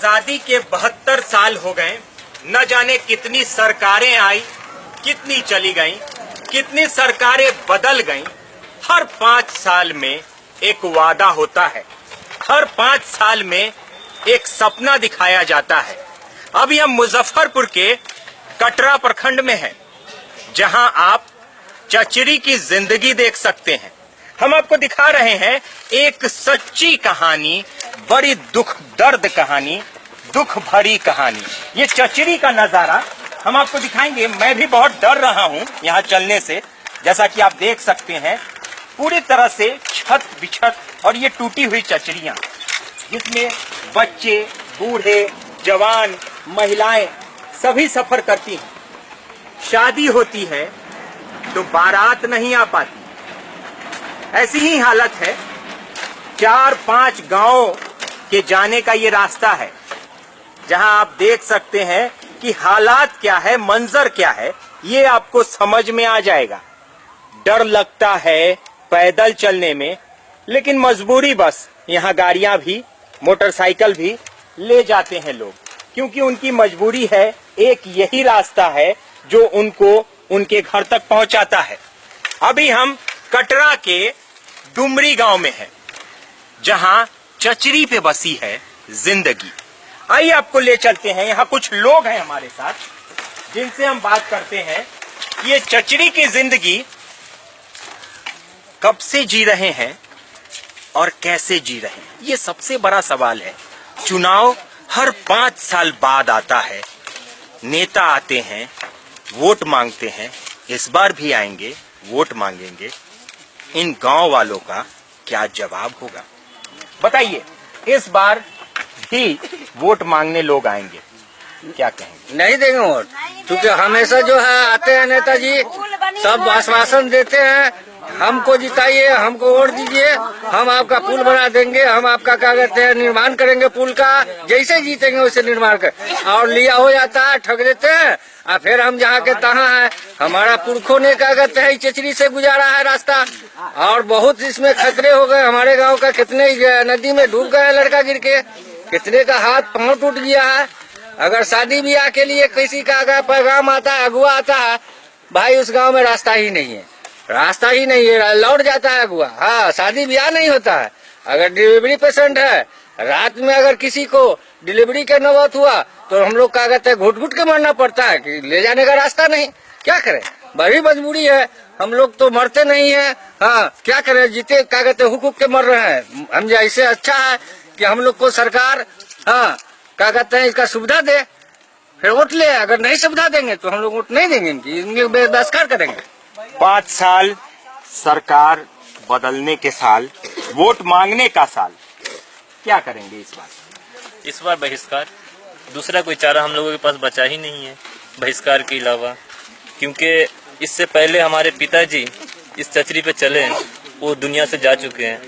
आजादी के 72 साल हो गए। न जाने कितनी सरकारें आई, कितनी चली गईं, कितनी सरकारें बदल गईं। हर 5 साल में एक वादा होता है, हर 5 साल में एक सपना दिखाया जाता है। अभी हम मुजफ्फरपुर के कटरा प्रखंड में हैं, जहां आप चचरी की जिंदगी देख सकते हैं। हम आपको दिखा रहे हैं एक सच्ची कहानी, बड़ी दुख दर्द कहानी, दुख भरी कहानी। ये चचरी का नजारा हम आपको दिखाएंगे। मैं भी बहुत डर रहा हूं यहाँ चलने से। जैसा कि आप देख सकते हैं पूरी तरह से छत बिछत और ये टूटी हुई चचरियां, जिसमें बच्चे, बूढ़े, जवान, महिलाएं सभी सफर करती हैं। शादी होती है तो बारात नहीं आ पाती। ऐसी ही हालत है। 4-5 गांव के जाने का ये रास्ता है, जहां आप देख सकते हैं कि हालात क्या है, मंजर क्या है, ये आपको समझ में आ जाएगा। डर लगता है पैदल चलने में, लेकिन मजबूरी बस। यहाँ गाड़ियां भी, मोटरसाइकिल भी ले जाते हैं लोग, क्योंकि उनकी मजबूरी है। एक यही रास्ता है जो उनको उनके घर तक पहुंचाता है। अभी हम कटरा के डुमरी गांव में हैं, जहां चचरी पे बसी है जिंदगी। आइए आपको ले चलते हैं। यहाँ कुछ लोग हैं हमारे साथ, जिनसे हम बात करते हैं। ये चचरी की जिंदगी कब से जी रहे हैं और कैसे जी रहे हैं, ये सबसे बड़ा सवाल है। चुनाव हर 5 साल बाद आता है। नेता आते हैं, वोट मांगते हैं। इस बार भी आएंगे, वोट मांगेंगे। इन गांव वालों का क्या जवाब होगा, बताइए। इस बार भी वोट मांगने लोग आएंगे, क्या कहेंगे? नहीं देंगे वोट, क्योंकि हमेशा जो है आते हैं नेताजी, सब आश्वासन देते हैं, हमको जिताइए, हमको वोट दीजिए, हम आपका पुल बना देंगे, हम आपका क्या कहते हैं निर्माण करेंगे पुल का। जैसे जीतेंगे वैसे निर्माण कर, और लिया हो जाता है, ठग देते हैं। और फिर हम जहाँ के तहाँ है। हमारा पुरखों ने क्या कहते हैं चचरी से गुजारा है रास्ता, और बहुत इसमें खतरे हो गए। हमारे गाँव का कितने नदी में डूब गए लड़का गिर के, कितने का हाथ पांव टूट गया है। अगर शादी ब्याह के लिए किसी का अगर पैगाम आता है, अगुआ आता है, भाई उस गांव में रास्ता ही नहीं है, रास्ता ही नहीं है, लौट जाता है अगुआ। हाँ, शादी ब्याह नहीं होता है। अगर डिलीवरी पेशेंट है, रात में अगर किसी को डिलीवरी का नौबत हुआ, तो हम लोग क्या कहते हैं घुट घुट के मरना पड़ता है, कि ले जाने का रास्ता नहीं। क्या करें, बड़ी मजबूरी है। हम लोग तो मरते नहीं है। हाँ, क्या करें, जीते क्या कहते हैं हुकूक के मर रहे हैं हम। जैसे अच्छा है कि हम लोग को सरकार हाँ क्या कहते हैं इसका सुविधा दे, फिर वोट ले। अगर नहीं सुविधा देंगे तो हम लोग वोट नहीं देंगे, इनके बहिष्कार करेंगे। 5 साल सरकार बदलने के साल, वोट मांगने का साल, क्या करेंगे इस बार? इस बार बहिष्कार, दूसरा कोई चारा हम लोगों के पास बचा ही नहीं है बहिष्कार के अलावा। क्योंकि इससे पहले हमारे पिताजी इस चचरी पे चले, वो दुनिया से जा चुके हैं,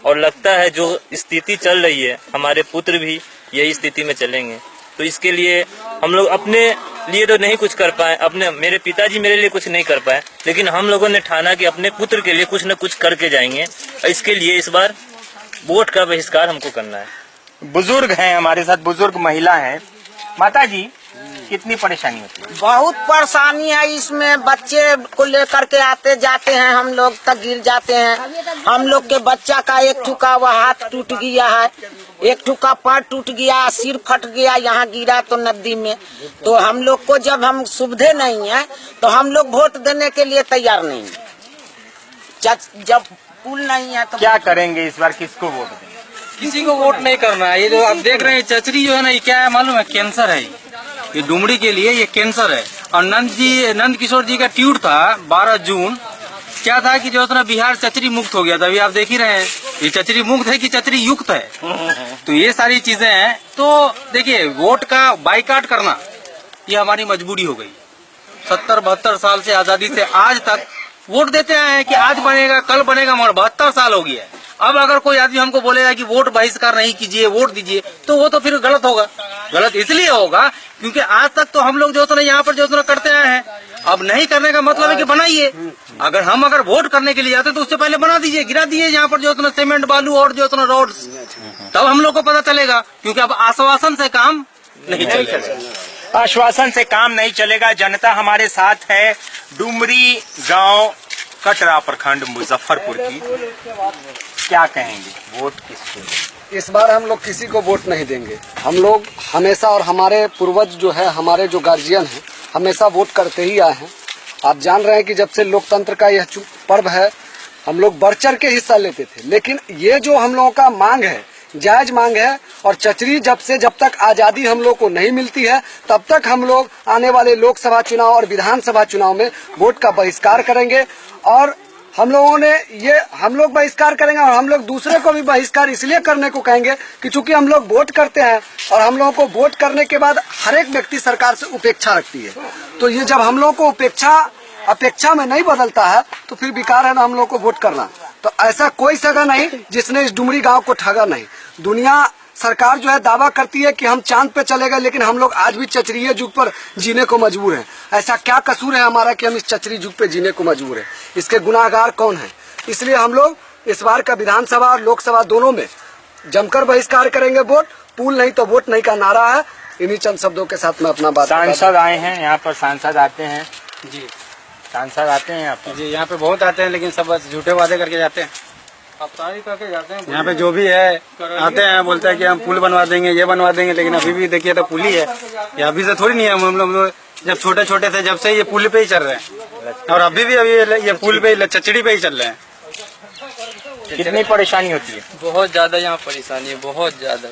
और लगता है जो स्थिति चल रही है हमारे पुत्र भी यही स्थिति में चलेंगे। तो इसके लिए हम लोग अपने लिए तो नहीं कुछ कर पाए, मेरे पिताजी मेरे लिए कुछ नहीं कर पाए, लेकिन हम लोगों ने ठाना कि अपने पुत्र के लिए कुछ न कुछ करके जाएंगे। इसके लिए इस बार वोट का बहिष्कार हमको करना है। बुजुर्ग हैं हमारे साथ, बुजुर्ग महिला हैं। माता जी, कितनी परेशानी होती है? बहुत परेशानी है इसमें। बच्चे को लेकर के आते जाते हैं, हम लोग तक गिर जाते हैं। हम लोग के बच्चा का एक ठुका हुआ हाथ टूट गया है, एक ठुका पैर टूट गया, सिर फट गया, यहाँ गिरा तो नदी में। तो हम लोग को जब हम सुविधे नहीं है तो हम लोग वोट देने के लिए तैयार नहीं है। जब पुल नहीं है तो क्या करेंगे इस बार, किसको वोट देंगे? किसी को वोट नहीं करना है। ये जो आप देख रहे हैं चचरी जो है ना, ये क्या है मालूम है? कैंसर है ये डुमरी के लिए, ये कैंसर है। और नंद किशोर जी का ट्वीट था 12 जून, क्या था कि जो है बिहार चचरी मुक्त हो गया था। अभी आप देख ही रहे हैं, ये चचरी मुक्त है कि चचरी युक्त है। तो ये सारी चीजें हैं। तो देखिए, वोट का बाइकाट करना ये हमारी मजबूरी हो गई। 70-72 साल से आजादी से आज तक वोट देते हैं कि आज बनेगा कल बनेगा, मगर 72 साल हो गया है। अब अगर कोई आदमी हमको बोलेगा कि वोट बहिष्कार नहीं कीजिए, वोट दीजिए, तो वो तो फिर गलत होगा। गलत इसलिए होगा क्योंकि आज तक तो हम लोग जो है यहाँ पर जो करते आए हैं, अब नहीं करने का मतलब है कि बनाइए। अगर वोट करने के लिए जाते तो उससे पहले बना दीजिए, गिरा दीजिए यहाँ पर जो उतना सीमेंट बालू और जो उतना रोड, तब हम लोग को पता चलेगा। क्योंकि अब आश्वासन से काम नहीं चलेगा। आश्वासन से काम नहीं चलेगा। जनता हमारे साथ है, डुमरी गांव, कटरा प्रखंड, मुजफ्फरपुर की। क्या कहेंगे, वोट किसको? इस बार हम लोग किसी को वोट नहीं देंगे। हम लोग हमेशा, और हमारे पूर्वज जो है, हमारे जो गार्जियन हैं, हमेशा वोट करते ही आए हैं। आप जान रहे हैं कि जब से लोकतंत्र का यह पर्व है, हम लोग बढ़ चढ़ के हिस्सा लेते थे। लेकिन ये जो हम लोगों का मांग है, जायज मांग है, और चचरी जब तक आजादी हम लोग को नहीं मिलती है, तब तक हम लोग आने वाले लोकसभा चुनाव और विधानसभा चुनाव में वोट का बहिष्कार करेंगे। और हम लोग बहिष्कार करेंगे, और हम लोग दूसरे को भी बहिष्कार इसलिए करने को कहेंगे कि चूंकि हम लोग वोट करते हैं, और हम लोगों को वोट करने के बाद हर एक व्यक्ति सरकार से उपेक्षा रखती है। तो ये जब हम लोग को अपेक्षा में नहीं बदलता है, तो फिर बेकार है ना हम लोग को वोट करना। तो ऐसा कोई सगा नहीं जिसने इस डुमरी गांव को ठगा नहीं। दुनिया सरकार जो है दावा करती है कि हम चांद पे चले गए, लेकिन हम लोग आज भी चचरीय युग पर जीने को मजबूर हैं। ऐसा क्या कसूर है हमारा कि हम इस चचरी युग पे जीने को मजबूर हैं? इसके गुनाहगार कौन है? इसलिए हम लोग इस बार का विधानसभा और लोकसभा दोनों में जमकर बहिष्कार करेंगे। वोट पुल नहीं तो वोट नहीं का नारा है। इन्हीं चंद शब्दों के साथ मैं अपना बात। सांसद आए हैं यहाँ पर, सांसद आते हैं जी, सांसद आते हैं यहाँ पर? जी यहाँ पे बहुत आते हैं, लेकिन सब बस झूठे वादे करके जाते हैं। अफसारी करके जाते हैं। यहाँ पे जो भी है आते हैं, बोलते हैं कि हम पुल बनवा देंगे, ये बनवा देंगे, लेकिन अभी भी देखिए तो पुल ही है। ये अभी से थोड़ी नहीं है। हम लोग जब छोटे छोटे थे, जब से ये पुल पे ही चल रहे हैं, और अभी ये पुल पे ही, चचड़ी पे ही चल रहे हैं। कितनी परेशानी होती है? बहुत ज्यादा यहाँ परेशानी है, बहुत ज्यादा।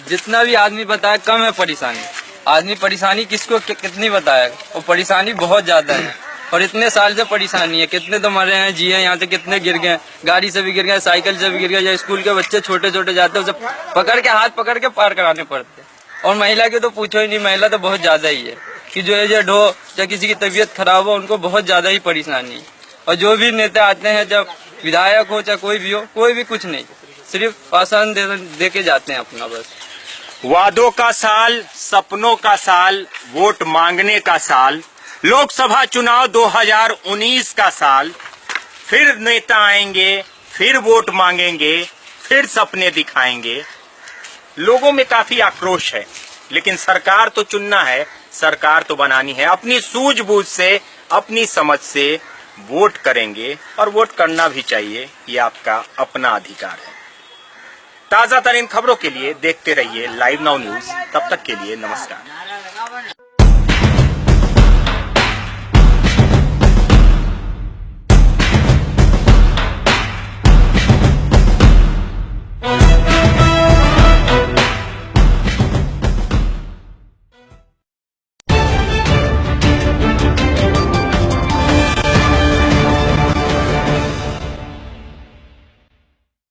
जितना भी आदमी बताया कम है परेशानी। आदमी परेशानी किसको कितनी बताया, और परेशानी बहुत ज्यादा है। और इतने साल से परेशानी है, कितने तो मरे हैं, जिए यहाँ से कितने गिर गए, गाड़ी से भी गिर गए, साइकिल से भी गिर गए, या स्कूल के बच्चे छोटे छोटे जाते हैं, उसे पकड़ के, हाथ पकड़ के पार कराने पड़ते हैं। और महिला की तो पूछो ही नहीं, महिला तो बहुत ज्यादा ही है कि जो एजेड हो या किसी की तबीयत खराब हो, उनको बहुत ज्यादा ही परेशानी है। और जो भी नेता आते हैं, जब विधायक हो चाहे कोई भी हो, कोई भी कुछ नहीं, सिर्फ आसान दे के जाते हैं अपना बस। वादों का साल, सपनों का साल, वोट मांगने का साल, लोकसभा चुनाव 2019 का साल। फिर नेता आएंगे, फिर वोट मांगेंगे, फिर सपने दिखाएंगे। लोगों में काफी आक्रोश है, लेकिन सरकार तो चुनना है, सरकार तो बनानी है। अपनी सूझबूझ से, अपनी समझ से वोट करेंगे, और वोट करना भी चाहिए, ये आपका अपना अधिकार है। ताजा तरीन खबरों के लिए देखते रहिए लाइव नाउ न्यूज। तब तक के लिए नमस्कार।